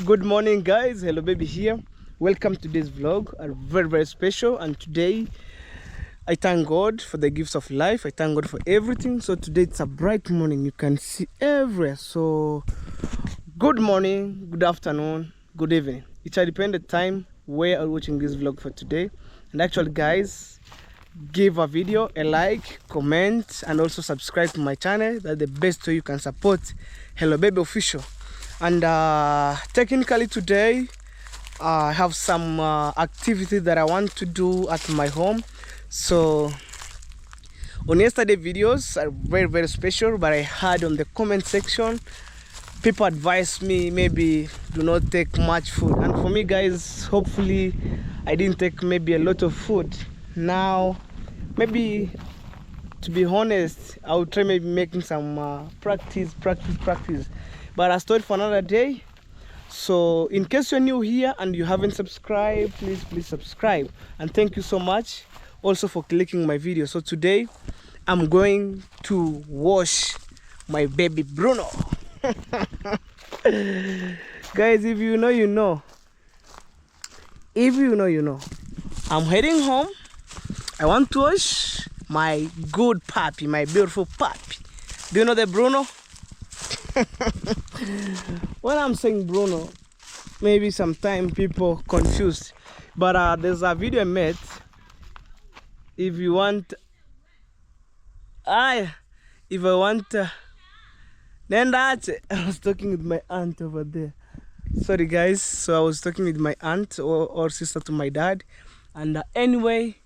Good morning, guys. Hello baby here. Welcome to this vlog, a very special. And today I thank God for the gifts of life. I thank God for everything. So today it's a bright morning, you can see everywhere. So good morning, good afternoon, good evening. It will depend the time where I'm watching this vlog for today. And actually, guys, give a video a like, comment, and also subscribe to my channel. That's the best way you can support Hello Baby Official. And technically today I have some activity that I want to do at my home. So on yesterday videos are very special, but I heard on the comment section people advised me maybe do not take much food. And for me, guys, hopefully I didn't take maybe a lot of food. Now maybe, to be honest, I'll try maybe making some practice, but I stored for another day. So in case you're new here and you haven't subscribed, please subscribe. And thank you so much also for clicking my video. So today I'm going to wash my baby Bruno. Guys, if you know, you know. If you know, you know. I'm heading home. I want to wash my good puppy, my beautiful puppy. Do you know the Bruno? When I'm saying Bruno, maybe sometimes people confused, but there's a video I made. If you want, I was talking with my aunt over there. Sorry guys, so I was talking with my aunt or sister to my dad, and anyway,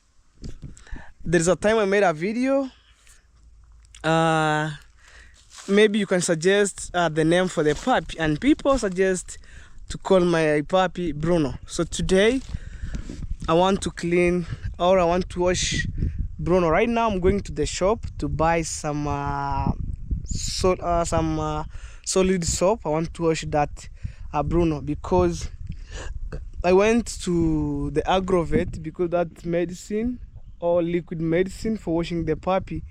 there's a time I made a video. Maybe you can suggest the name for the puppy, and people suggest to call my puppy Bruno. So today I want to clean, or I want to wash Bruno. Right now I'm going to the shop to buy some solid soap. I want to wash that Bruno, because I went to the agrovet, because that medicine or liquid medicine for washing the puppy,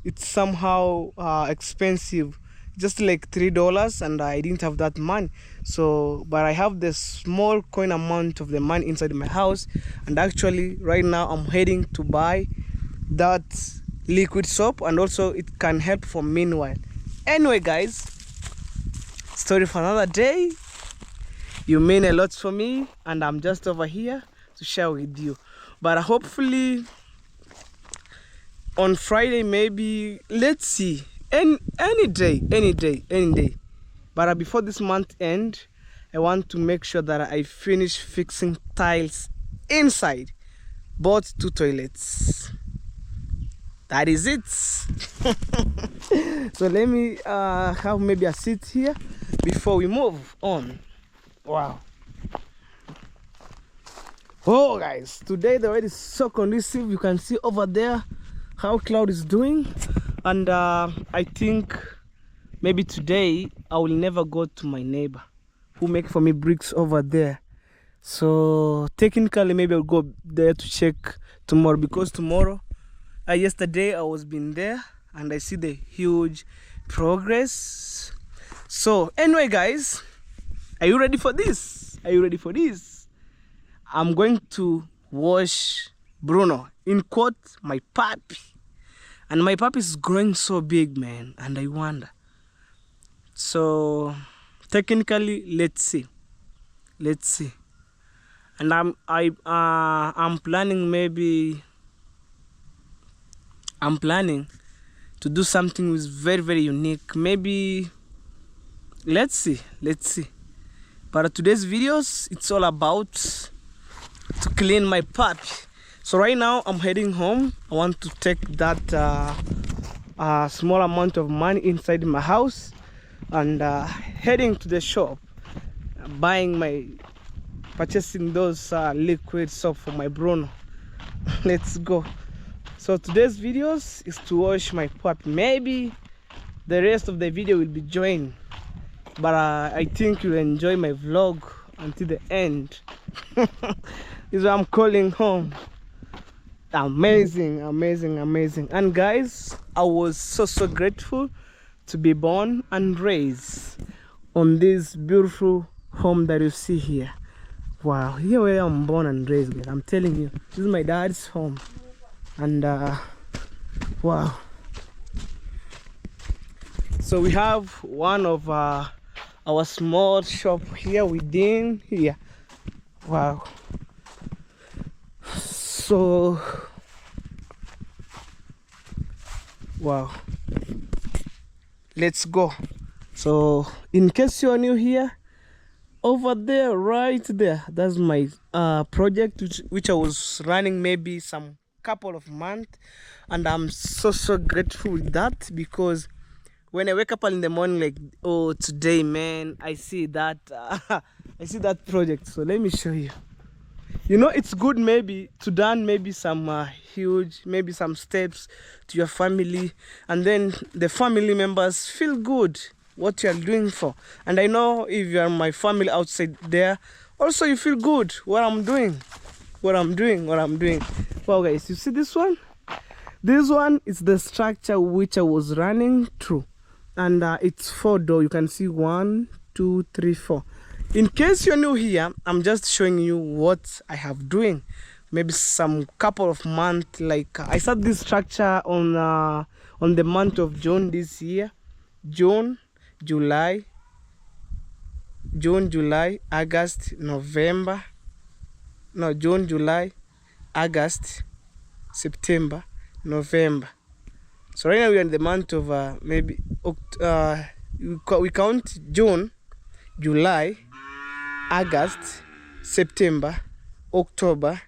it's somehow expensive, just like $3, and I didn't have that money. So but I have the small coin amount of the money inside my house, and actually right now I'm heading to buy that liquid soap, and also it can help for meanwhile. Anyway guys, story for another day. You mean a lot for me, and I'm just over here to share with you. But hopefully on Friday, maybe, let's see, any day. But before this month end, I want to make sure that I finish fixing tiles inside both two toilets. That is it. So let me have maybe a seat here before we move on. Wow. Oh guys, today the weather is so conducive. You can see over there how cloud is doing, and I think maybe today I will never go to my neighbor who make for me bricks over there. So technically maybe I'll go there to check tomorrow, because tomorrow yesterday I was been there and I see the huge progress. So anyway guys, are you ready for this? I'm going to wash Bruno, in quote, my puppy. And my puppy is growing so big, man, and I wonder. So technically, let's see. And I'm planning to do something which is very unique. Maybe let's see. But today's videos, it's all about to clean my puppy. So right now I'm heading home. I want to take that small amount of money inside my house, and heading to the shop, purchasing those liquid soap for my Bruno. Let's go. So today's videos is to wash my puppy. Maybe the rest of the video will be joined, but I think you'll enjoy my vlog until the end. This is what I'm calling home. Amazing. And guys, I was so grateful to be born and raised on this beautiful home that you see here. Wow, here where I'm born and raised, guys. I'm telling you, this is my dad's home. And wow. So we have one of our small shop here within here. Wow. So wow, let's go. So in case you're new here, over there, right there, that's my project which I was running maybe some couple of months, and I'm so grateful with that, because when I wake up in the morning, like, oh, today, man, I see that I see that project. So let me show you. You know, it's good maybe to done maybe some huge, maybe some steps to your family, and then the family members feel good what you are doing for. And I know if you are my family outside there, also you feel good what I'm doing. Well, guys, you see this one? This one is the structure which I was running through, and it's 4 doors. You can see 1, 2, 3, 4. In case you're new here, I'm just showing you what I have doing. Maybe some couple of months. Like I started this structure on the month of June this year. June, July, August, November. No, June, July, August, September, November. So right now we're in the month of we count June, July, August, September, October,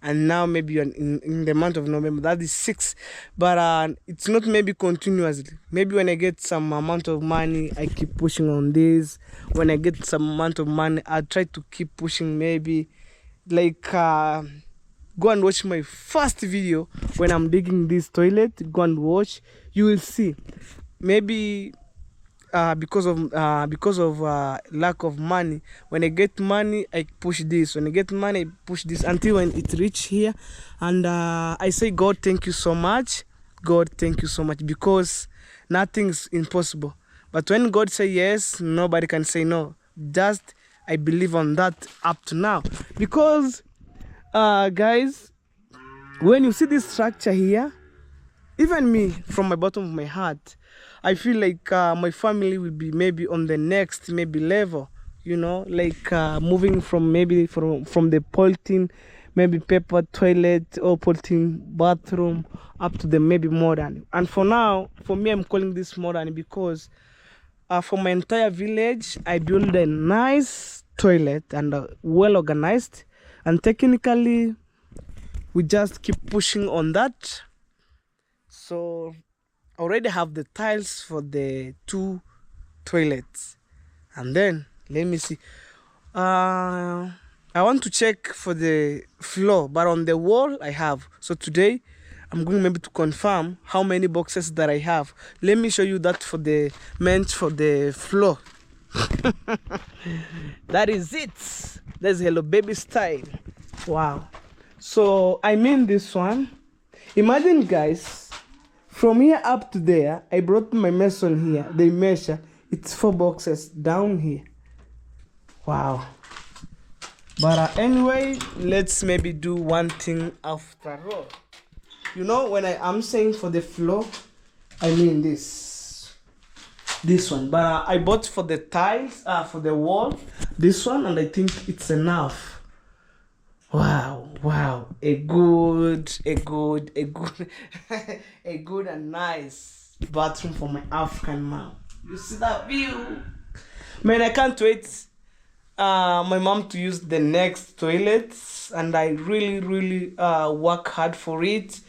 and now maybe you're in the month of November. That is 6, but it's not maybe continuously. Maybe when I get some amount of money, I keep pushing on this. When I get some amount of money, I try to keep pushing. Maybe like go and watch my first video when I'm digging this toilet. Go and watch. You will see. Maybe because of lack of money, when I get money, I push this. When I get money, I push this until when it reach here. And I say, God, thank you so much. God, thank you so much, because nothing's impossible. But when God say yes, nobody can say no. Just I believe on that up to now. Because guys, when you see this structure here, even me, from my bottom of my heart, I feel like my family will be maybe on the next level, you know, like moving from maybe from the polting, maybe paper toilet or polting bathroom up to the maybe modern. And for now, for me, I'm calling this modern because for my entire village, I build a nice toilet and well organized. And technically, we just keep pushing on that. So I already have the tiles for the 2 toilets. And then let me see. I want to check for the floor, but on the wall I have. So today I'm going maybe to confirm how many boxes that I have. Let me show you that for the floor. That is it. That's Hello Baby style. Wow. So I mean this one. Imagine, guys, from here up to there, I brought my mason here. They measure. It's 4 boxes down here. Wow. But anyway, let's maybe do one thing after all. You know, when I'm saying for the floor, I mean this one. But I bought for the tiles, for the wall, this one, and I think it's enough. Wow, a good a good and nice bathroom for my African mom. You see that view? Man, I can't wait my mom to use the next toilets, and I really work hard for it.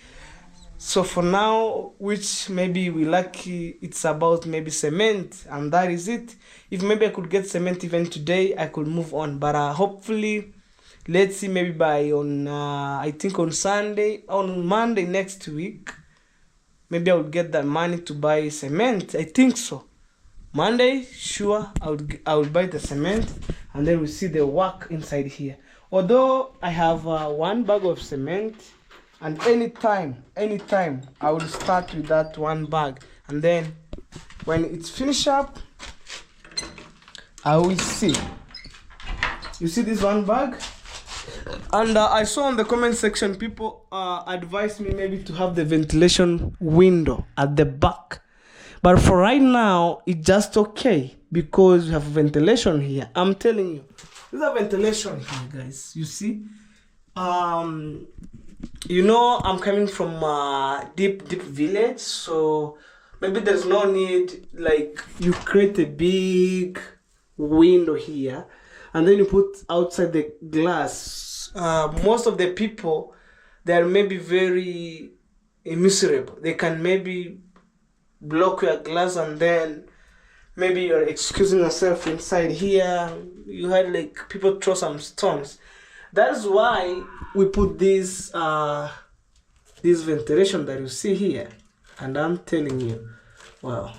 So for now, which maybe we lucky, it's about maybe cement, and that is it. If maybe I could get cement even today, I could move on. But hopefully, let's see, maybe by I think on Monday next week, maybe I will get that money to buy cement. I think so. Monday, sure, I will buy the cement, and then we'll see the work inside here. Although I have 1 bag of cement, and anytime I will start with that 1 bag, and then when it's finished up, I will see. You see this one bag? And I saw in the comment section people advised me maybe to have the ventilation window at the back. But for right now, it's just okay because we have ventilation here. I'm telling you, there's a ventilation here, guys. You see? You know, I'm coming from a deep village, so maybe there's no need, like, you create a big window here and then you put outside the glass. Most of the people, they are maybe very miserable. They can maybe block your glass and then maybe you're excusing yourself inside here. You had like people throw some stones. That's why we put this ventilation that you see here. And I'm telling you, wow.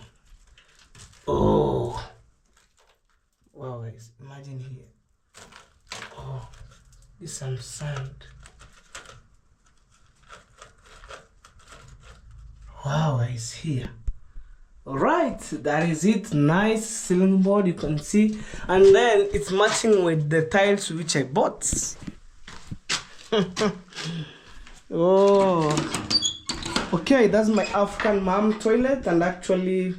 Oh. Wow, guys, imagine here. Oh, this is some sand. Wow, guys, here. Alright, that is it. Nice ceiling board, you can see. And then it's matching with the tiles which I bought. Oh. Okay, that's my African mom toilet, and actually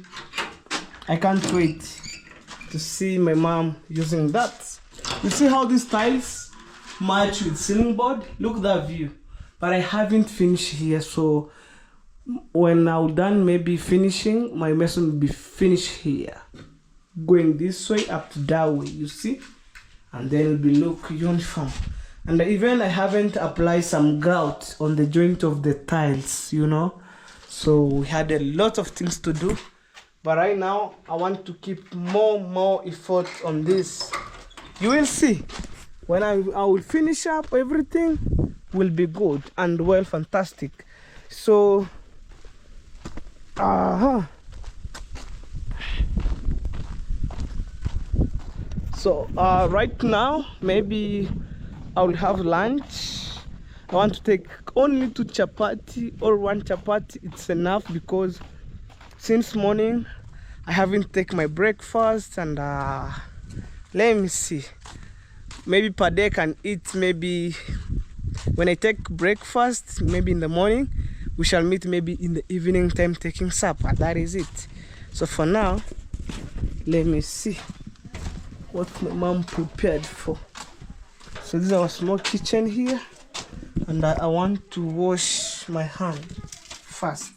I can't wait to see my mom using that. You see how these tiles match with ceiling board? Look at that view. But I haven't finished here, so when I'm done maybe finishing, my mason will be finished here. Going this way up to that way, you see? And then it'll be look uniform. And even I haven't applied some grout on the joint of the tiles, you know? So we had a lot of things to do. But right now, I want to keep more effort on this. You will see. When I will finish up, everything will be good and well, fantastic. So, So right now, maybe I will have lunch. I want to take only 2 chapati or 1 chapati. It's enough because since morning I haven't taken my breakfast, and let me see. Maybe per day I can eat, maybe when I take breakfast, maybe in the morning. We shall meet maybe in the evening time taking supper. That is it. So for now, let me see what my mom prepared for. So this is our small kitchen here, and I want to wash my hand first.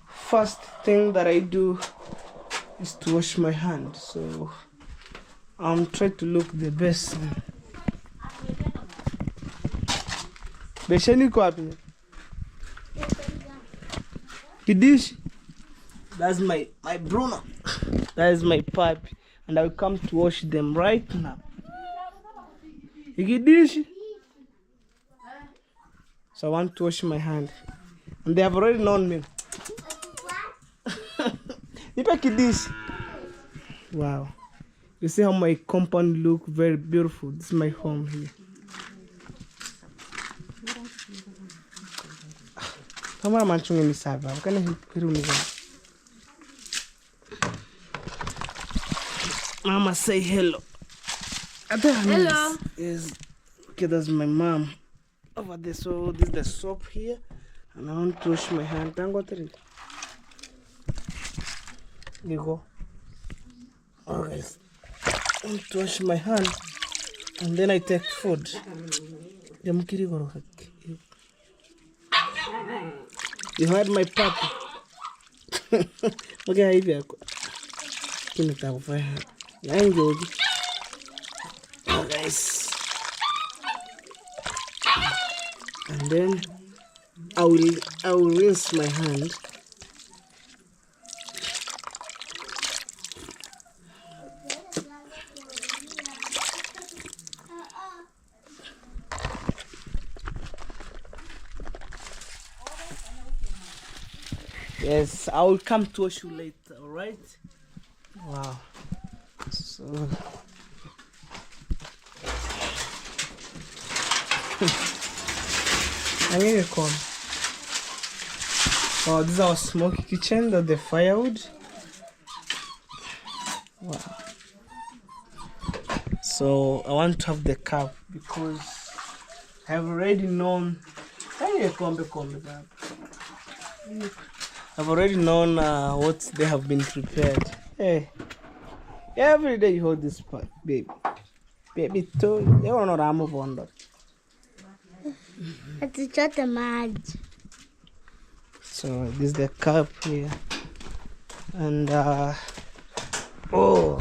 First thing that I do is to wash my hand. So I'm trying to look the best. Besheni kwa wapi? Kidish. That's my Bruno. That is my puppy, and I will come to wash them right now. Kidish. So I want to wash my hand, and they have already known me. Nipe Kidish. Wow. You see how my compound look very beautiful. This is my home here. Mama, say hello. Hello. Yes. Okay, that's my mom over there. So this is the soap here, and I want to wash my hand. Tango three. You go. Alright. I want to wash my hand, and then I take food. You heard my puppy. Okay, hivi yako. Kinitafanya. Yangoje. Guys. And then I will rinse my hand. Yes, I will come to wash you later, alright? Wow. So I need to come. Oh, this is our smoky kitchen, that's the firewood. Wow. So I want to have the cup because I've already known. Hey, come, Baba. I've already known what they have been prepared. Hey, every day you hold this pot, baby. Baby, too. You don't know I'm a It's just a mad. So this is the cup here, and oh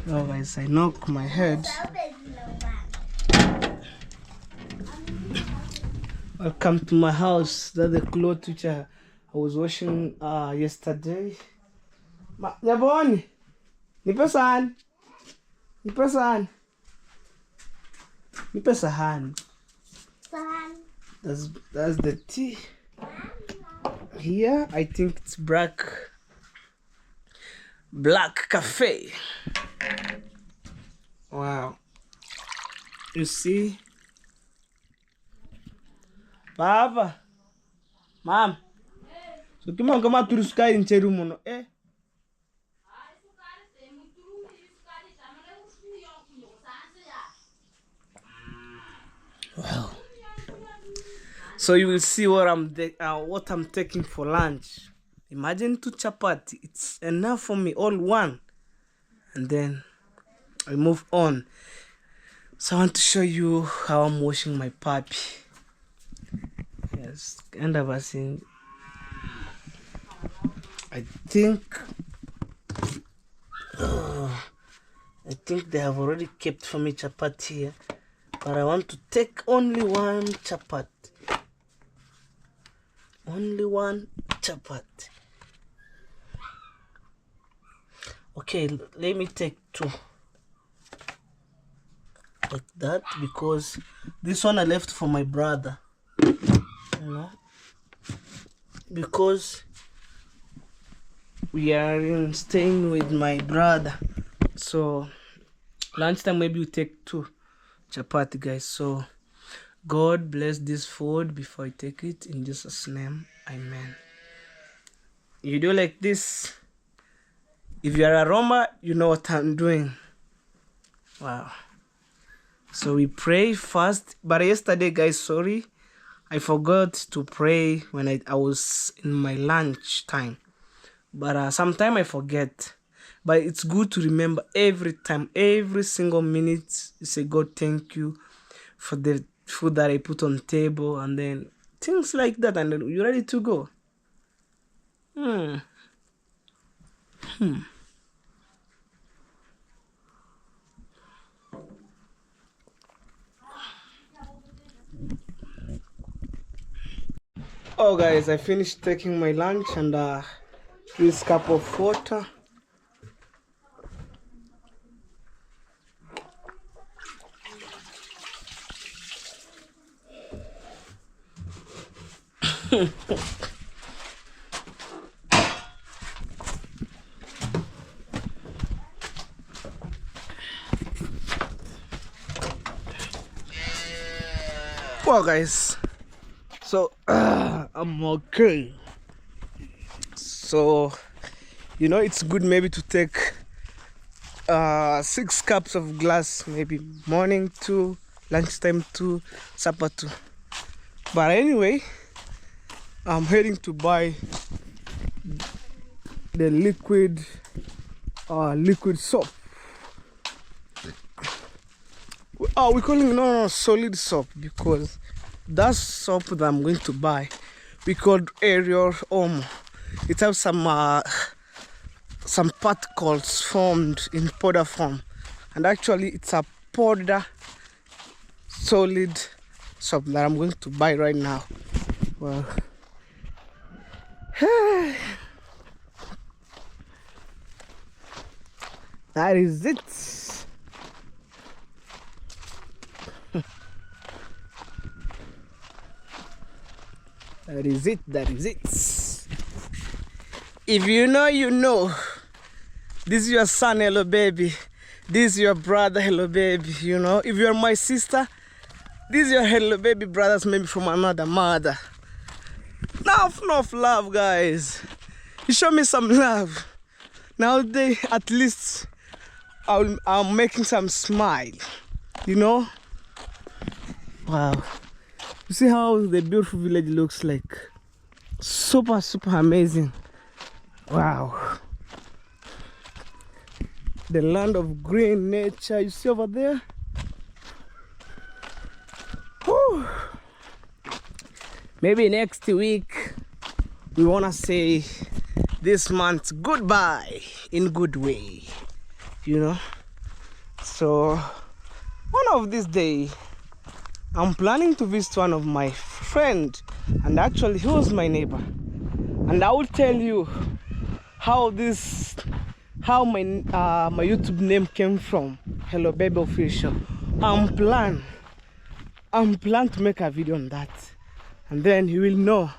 guys, I knock my head. Welcome to my house. That's the clothes which I was washing yesterday. Nyaboni, nipe sahani, nipe sahani, nipe sahani. That's the tea. Here, I think it's black cafe. Wow. You see? Baba. Mom. So kima kama turuska in cherumono. Wow. So you will see what I'm taking for lunch. Imagine 2 chapati. It's enough for me, all one. And then I move on. So I want to show you how I'm washing my puppy. Yes, and I've seen. I think they have already kept for me chapati here, but I want to take only 1 chapati. Only 1 chapati. Okay, let me take 2. Like that, because this one I left for my brother. You know? Because we are staying with my brother. So lunchtime maybe we take 2 chapati, guys. So God bless this food before I take it. In Jesus' name, amen. You do like this. If you are a Roma, you know what I'm doing. Wow. So we pray first. But yesterday, guys, sorry, I forgot to pray when I was in my lunch time. But sometimes I forget. But it's good to remember every time, every single minute. You say, God, thank you for the food that I put on table, and then things like that, and then you're ready to go. Oh guys, I finished taking my lunch, and this cup of water. Well guys, so I'm okay. So you know, it's good maybe to take 6 cups of glass, maybe morning 2, lunchtime 2, supper 2. But anyway, I'm heading to buy the liquid soap. We're calling it no solid soap, because that soap that I'm going to buy, we called Ariel Omo. It has some particles formed in powder form, and actually it's a powder solid soap that I'm going to buy right now. Well, that is it. That is it. If you know, you know. This is your son, hello baby. This is your brother, hello baby. You know, if you're my sister, this is your hello baby brothers, maybe from another mother. Enough love, guys. You show me some love. Now they at least I'm making some smile, you know. Wow, you see how the beautiful village looks like. Super amazing. Wow, the land of green nature, you see over there. Whew. Maybe next week we wanna say this month goodbye in good way, you know. So one of these days I'm planning to visit one of my friend, and actually he was my neighbor, and I will tell you how my my YouTube name came from. Hello Baby Official. I'm plan to make a video on that, and then you will know.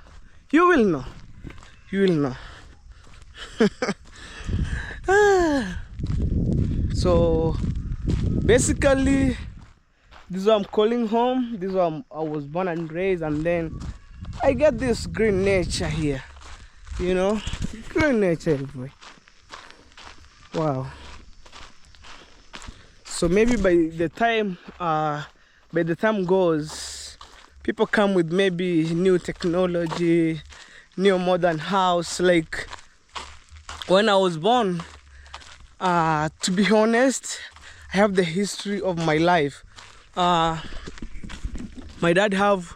So basically, this is what I'm calling home. This is where I was born and raised, and then I get this green nature here, you know, green nature everywhere. Wow. So maybe by the time goes, people come with maybe new technology, new modern house. Like when I was born, to be honest, I have the history of my life. My dad have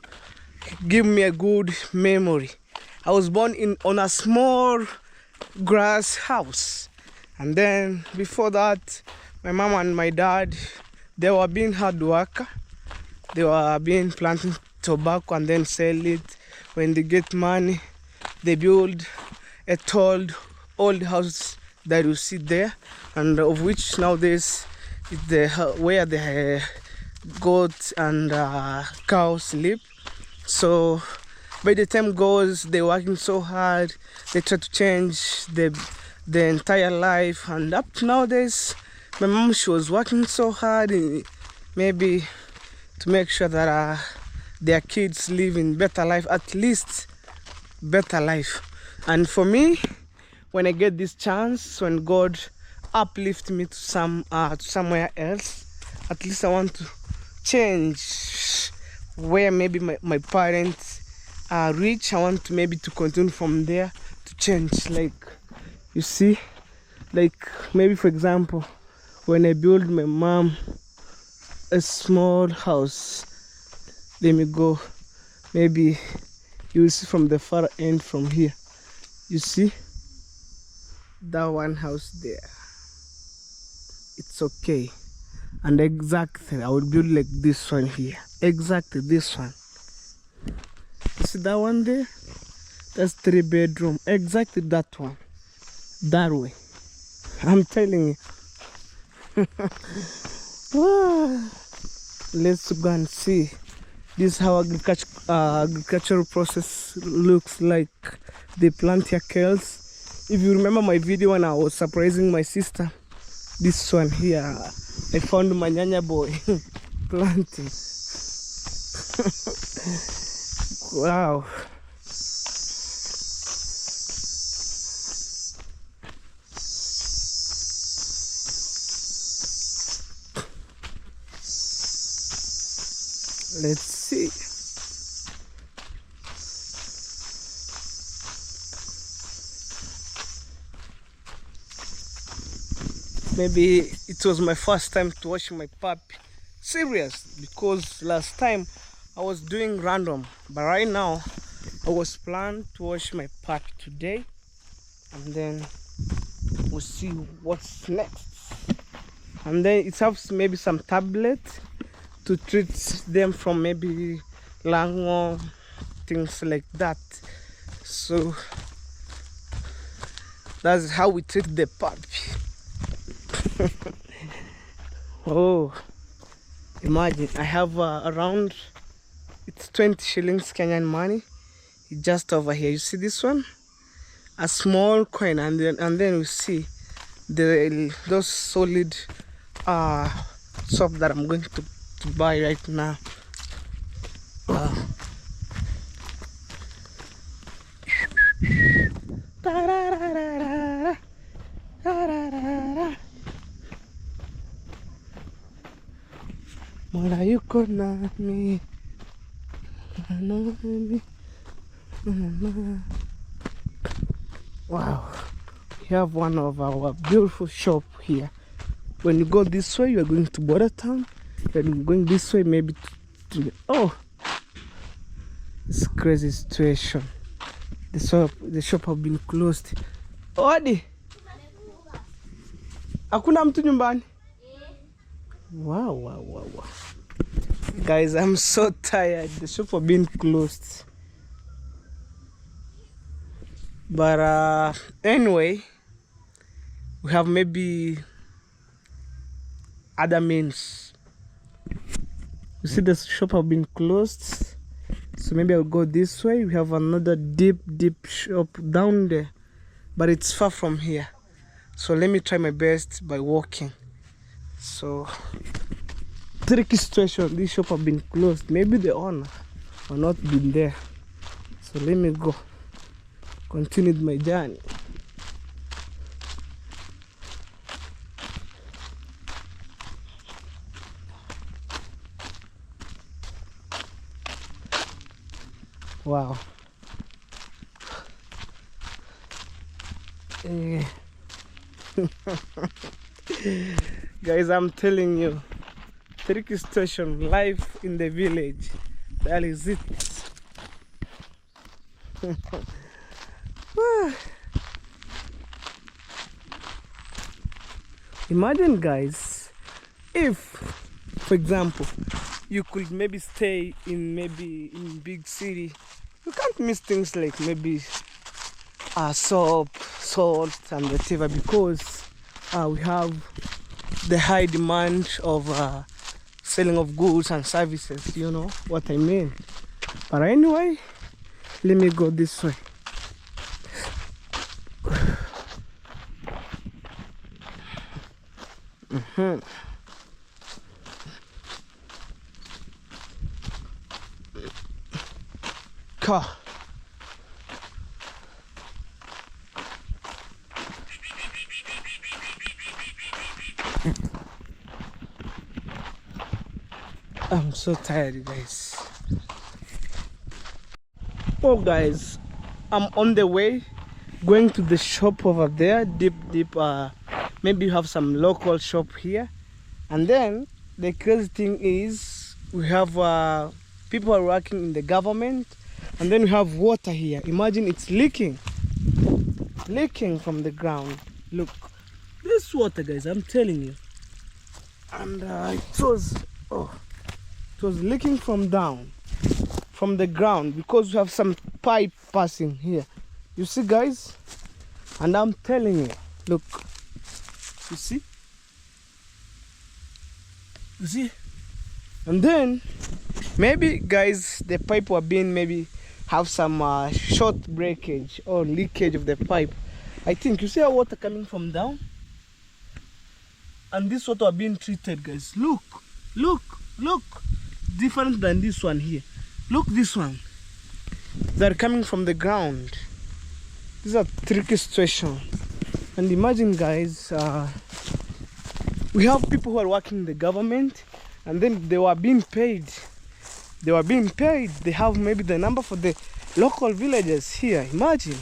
given me a good memory. I was born on a small grass house, and then before that, my mom and my dad, they were being hard worker. They were being planting tobacco and then sell it. When they get money, they build a tall old house that you see there, and of which nowadays is the where the goats and cows sleep. So by the time goes, they're working so hard. They try to change the entire life, and up to nowadays, my mom, she was working so hard, maybe to make sure that their kids live in better life, at least better life. And for me, when I get this chance, when God uplift me to somewhere else, at least I want to change where maybe my parents are rich. I want to maybe to continue from there, to change. Like, you see, like maybe for example, when I build my mom a small house, let me go, maybe you will see from the far end from here, you see that one house there. It's okay. And exactly I would build like this one here, exactly this one. You see that one there? That's 3-bedroom, exactly that one, that way. I'm telling you. Let's go and see. This is how agricultural process looks like. They plant their kales. If you remember my video when I was surprising my sister, this one here, I found my nyanya boy planting. Wow. Let's see. Maybe it was my first time to wash my puppy. Serious, because last time I was doing random, but right now I was planned to wash my puppy today, and then we'll see what's next. And then it helps maybe some tablet to treat them from maybe lungworm, things like that. So that's how we treat the puppy. Oh, imagine I have around, it's 20 shillings Kenyan money just over here. You see this one, a small coin, and then we see those solid soap that I'm going to buy right now. Wow. hayuko nami. Wow, we have one of our beautiful shop here. When you go this way, you are going to Border Town. Then going this way, maybe to oh, it's crazy situation. The shop have been closed. Odi, hakuna mtu nyumbani. Wow. Guys, I'm so tired. The shop have been closed. But anyway, we have maybe other means. You see the shop have been closed, so maybe I'll go this way. We have another deep shop down there, but it's far from here, so let me try my best by walking. So tricky situation, this shop have been closed. Maybe the owner or not been there, so let me go continue my journey. Wow. Guys, I'm telling you, tricky situation, life in the village. That is it. Imagine, guys, if, for example, you could maybe stay in big city. You can't miss things like maybe soap, salt, and whatever, because we have the high demand of selling of goods and services. You know what I mean? But anyway, let me go this way. Car. I'm so tired, guys. Oh, guys, I'm on the way going to the shop over there, deep. Maybe you have some local shop here, and then the crazy thing is we have people are working in the government, and then we have water here. Imagine it's leaking from the ground. Look, this water, guys, I'm telling you. And it was leaking from the ground, because we have some pipe passing here. You see, guys? And I'm telling you, look, you see? And then maybe, guys, the pipe were being maybe have some short breakage or leakage of the pipe. I think you see how water coming from down, and this water are being treated, guys. Look, different than this one here. Look, this one, they're coming from the ground. This is a tricky situation. And imagine, guys, we have people who are working in the government, and then they were being paid. They have maybe the number for the local villagers here. Imagine,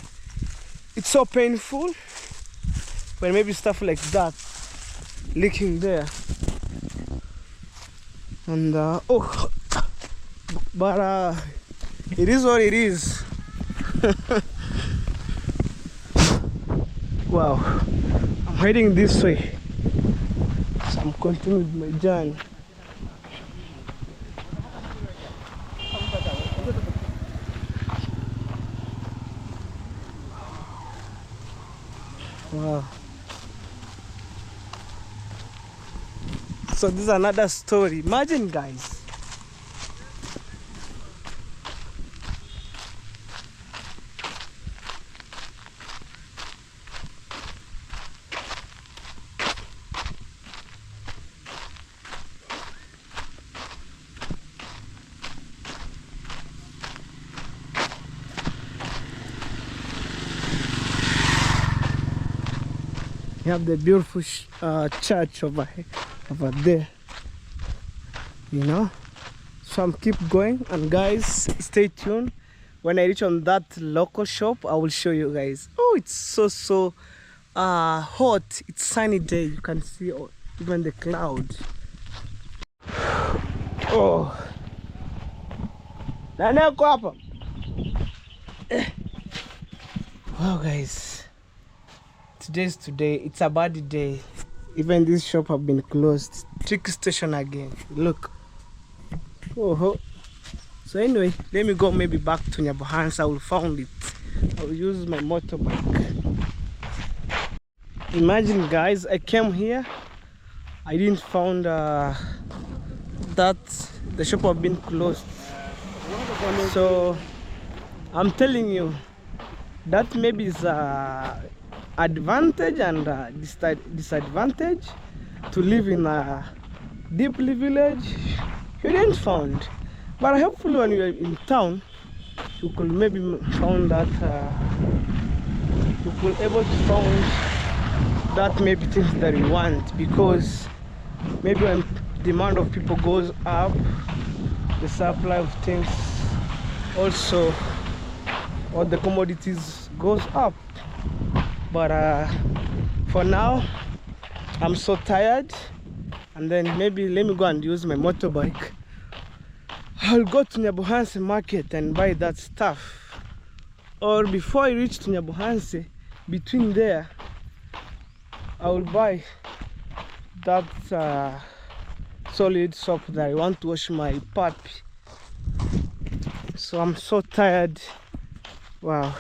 it's so painful when maybe stuff like that leaking there. And but it is what it is. Wow, I'm heading this way, so I'm continuing my journey. Wow. So this is another story. Imagine, guys. You have the beautiful church over there. you know. So I'm keep going, and guys, stay tuned. When I reach on that local shop, I will show you guys. Oh, it's so hot. It's sunny day. You can see even the cloud. Oh, wow guys, today. It's a bad day. Even this shop have been closed. Trick station again. Look. Oh. So anyway, let me go maybe back to Nyabohansa. I will find it. I will use my motorbike. Imagine guys, I came here. I didn't find that the shop have been closed. So I'm telling you, that maybe is advantage and disadvantage to live in a deeply village. You didn't find, but hopefully when you're in town, you could maybe found that you could able to find that maybe things that you want, because maybe when demand of people goes up, the supply of things also, or the commodities goes up. But for now, I'm so tired, and then maybe let me go and use my motorbike. I'll go to Nyabohanse market and buy that stuff, or before I reach to Nyabohanse, between there I will buy that solid soap that I want to wash my puppy. So I'm so tired. Wow.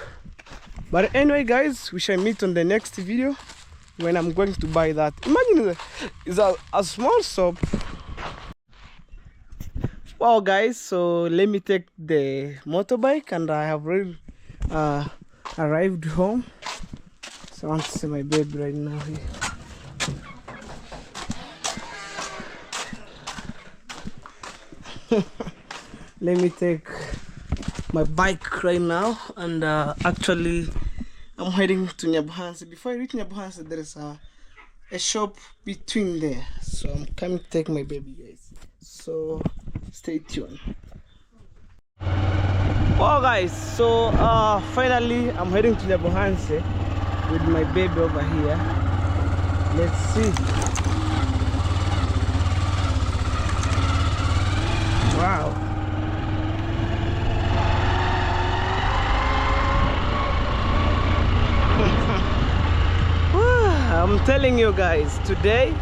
But anyway guys, we shall meet on the next video when I'm going to buy that. Imagine it's a small soap. Wow guys, so let me take the motorbike, and I have already arrived home. So I want to see my baby right now here. Let me take my bike right now, and actually I'm heading to Nyabohanse. Before I reach Nyabohanse, there is a shop between there, so I'm coming to take my baby guys, so stay tuned. Oh guys, so finally I'm heading to Nyabohanse with my baby over here. Let's see. Wow. I'm telling you guys, today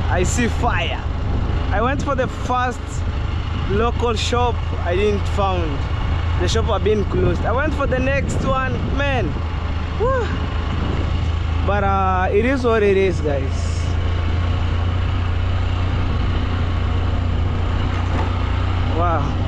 I see fire. I went for the first local shop, I didn't found. The shop have been closed. I went for the next one, man. Woo. But it is what it is, guys. Wow.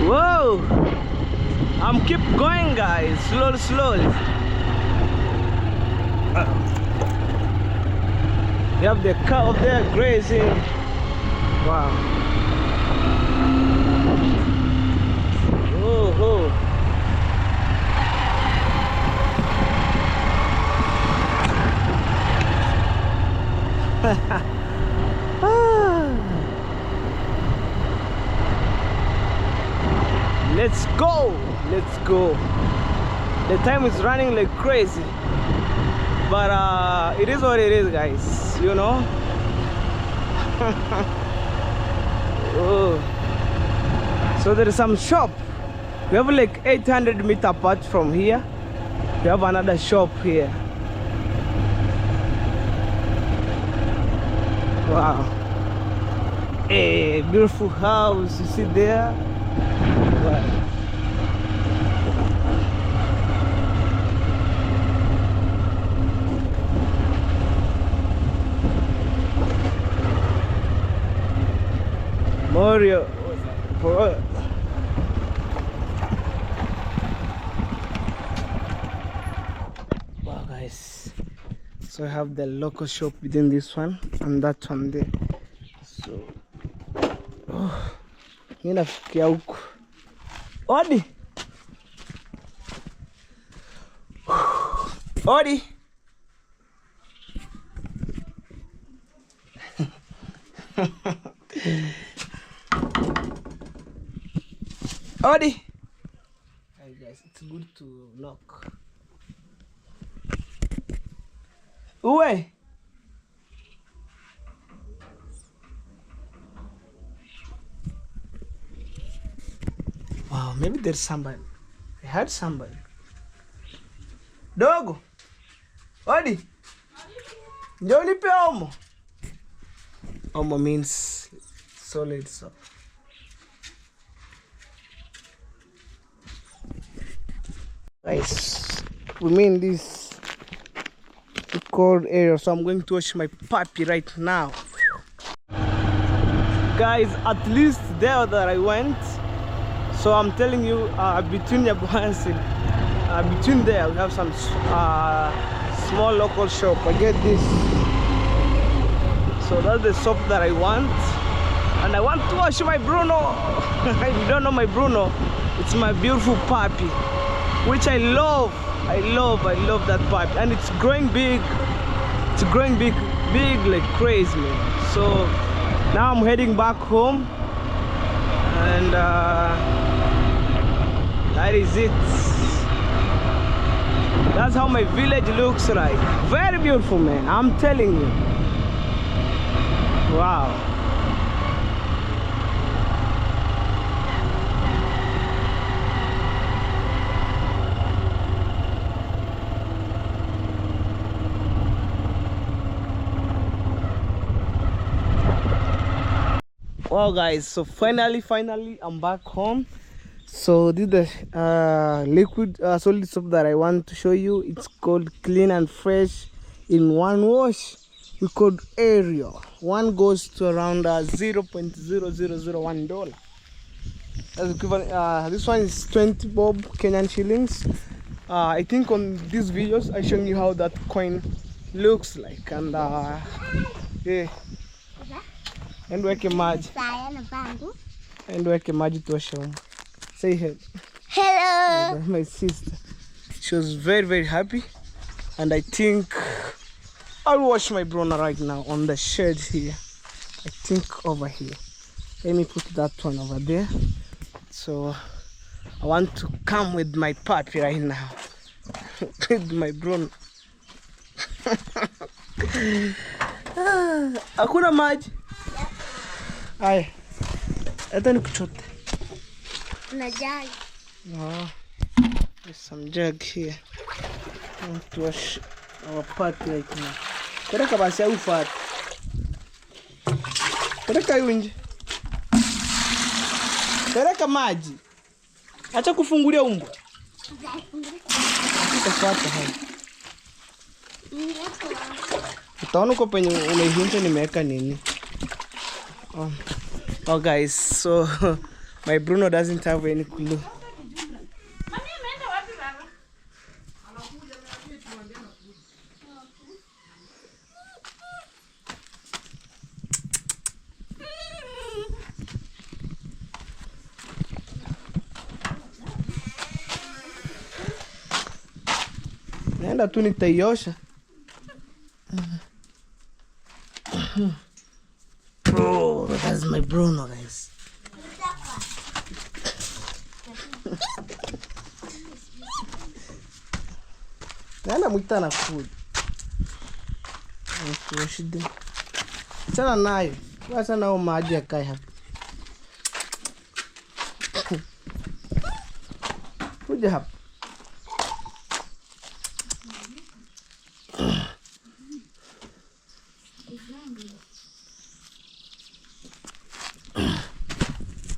Whoa! I'm keep going guys, slowly. You have the cow up there grazing. Wow. Oh. Let's go. The time is running like crazy, but it is what it is, guys, you know. Oh. So there is some shop. We have like 800 meters apart from here. We have another shop here. Wow. A beautiful house, you see there. Wow. Mario for wow guys, so I have the local shop within this one. and that one there. So mimi nafikia huko. Odi. Odi. Odi. Hey guys, it's good to knock. Uwe. Wow, maybe there's somebody. I heard somebody. Dogo. Odi. Njoo nipe omo. Omo means solid soap. Guys, we mean this cold area, so I'm going to wash my puppy right now. Guys, at least there that I went, so I'm telling you, between Yabuhansi, between there we have some small local shop. I get this, so that's the soap that I want, and I want to wash my Bruno. If you don't know my Bruno, it's my beautiful puppy, which I love that puppy, and it's growing big. It's growing big like crazy, man. So now I'm heading back home, and that is it. That's how my village looks like. Very beautiful, man, I'm telling you. Wow. Well guys, so finally I'm back home. So this is the liquid solid soap that I want to show you. It's called Clean and Fresh in one wash. We called Ariel. One goes to around $0.0001. That's equivalent. This one is 20 bob Kenyan shillings. I think on these videos I showing you how that coin looks like, and yeah. And weke maji. And weke maji tuoshe. Say hello. Hello. My sister. She was very happy, and I think I'll wash my Bruno right now on the shed here. I think over here. Let me put that one over there. So I want to come with my puppy right now. With my Bruno. Hakuna maji. Aya, hata nikuchote. Na jug. Oh, there's some jug here. I want to wash our puppy right now. Peleka basi au fat. Peleka yunje. Peleka maji. Acha kufungulia umbo. Utafuata hai. Utaona uko penye umehinja nimeweka nini. Oh guys, so my Bruno doesn't have any clue. Naenda tu nitaiosha. Oh, that's my Bruno, guys. Naenda mwita na food. Chana nayo. Wacha nao maji yakae hapa. Kuja hapa.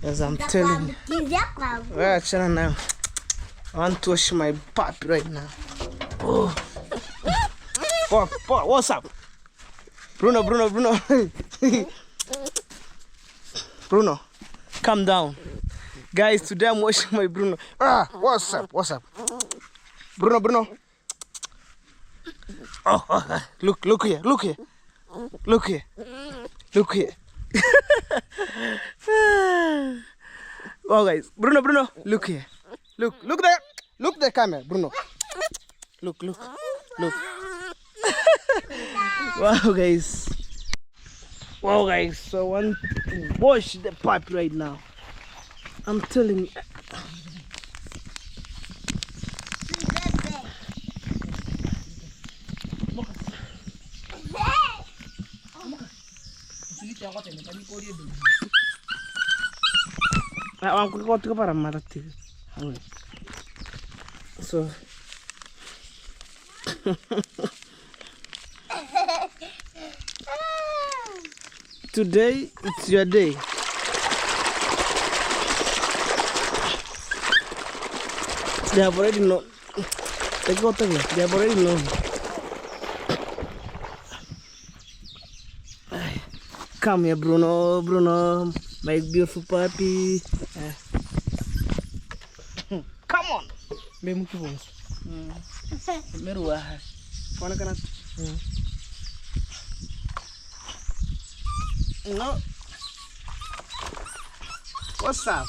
As I'm telling you. Well, chana now. I want to wash my puppy right now. Oh. What's up? Bruno. Bruno, calm down. Guys, today I'm washing my Bruno. What's up? Bruno. Oh, look here. Look here. Look here. Oh guys, Bruno, look here. Look there. Look the camera, Bruno. Look. Wow guys. So I want to wash the pipe right now. I'm telling you. So today it's your day. They have already known. They have already known. Come here, Bruno, my beautiful puppy. Come on. No. What's up?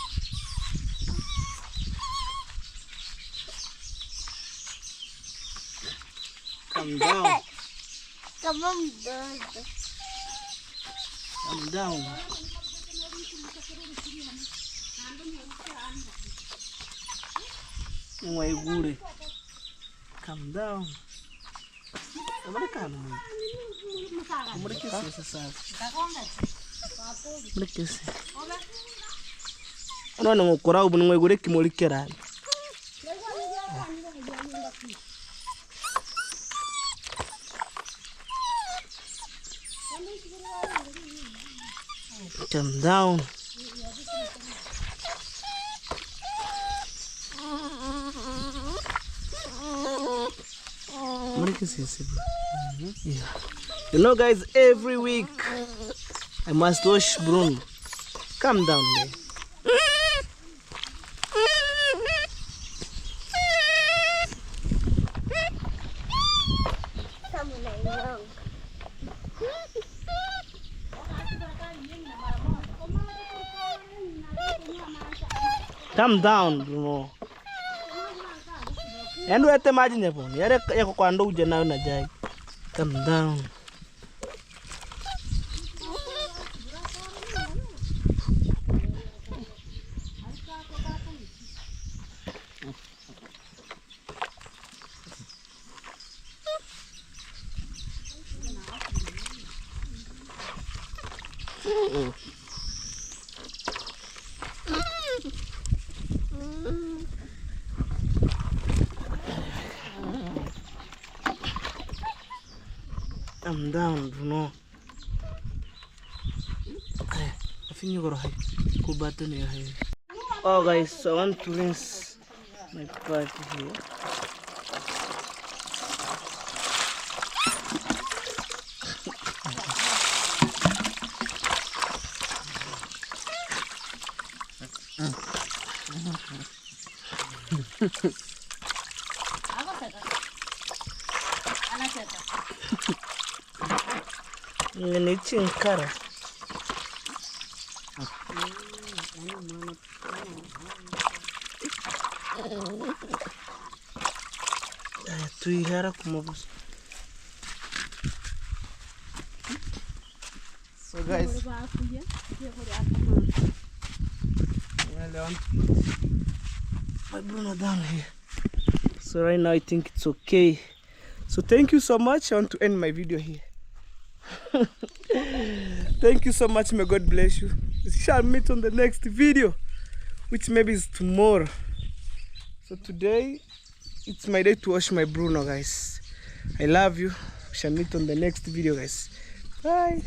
Calm down. Come on, bird. Calm down. Calm down. Calm down. Yeah. You know guys, every week I must wash Bruno. Calm down there. Calm down, Bruno. And we have to imagine the phone. You're going to do it. Calm down. I'm down, Bruno. I think you're gonna go button your hair. Oh guys, so I want to rinse my part here. Ngeniching kara. Tuihara kumabus. So guys, my Bruno down here. So right now I think it's okay. So thank you so much. I want to end my video here. Thank you so much. May God bless you. We shall meet on the next video, which maybe is tomorrow. So today it's my day to wash my Bruno, guys. I love you. We shall meet on the next video, guys. Bye.